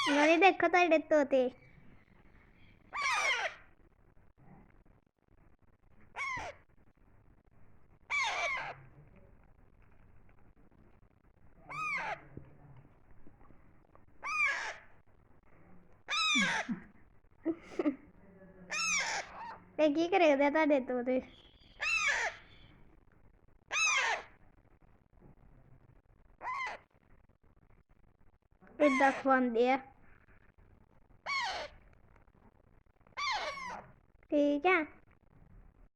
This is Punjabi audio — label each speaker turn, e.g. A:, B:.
A: ਨਾਲੇ ਦੇਖੋ ਤੁਹਾਡੇ ਤੋਤੇ ਤੇ ਕੀ ਕਰਦੇ ਤੁਹਾਡੇ ਤੋਤੇ ਇਦਾਂ ਖਵਾਉਂਦੇ ਆ ਠੀਕ ਹੈ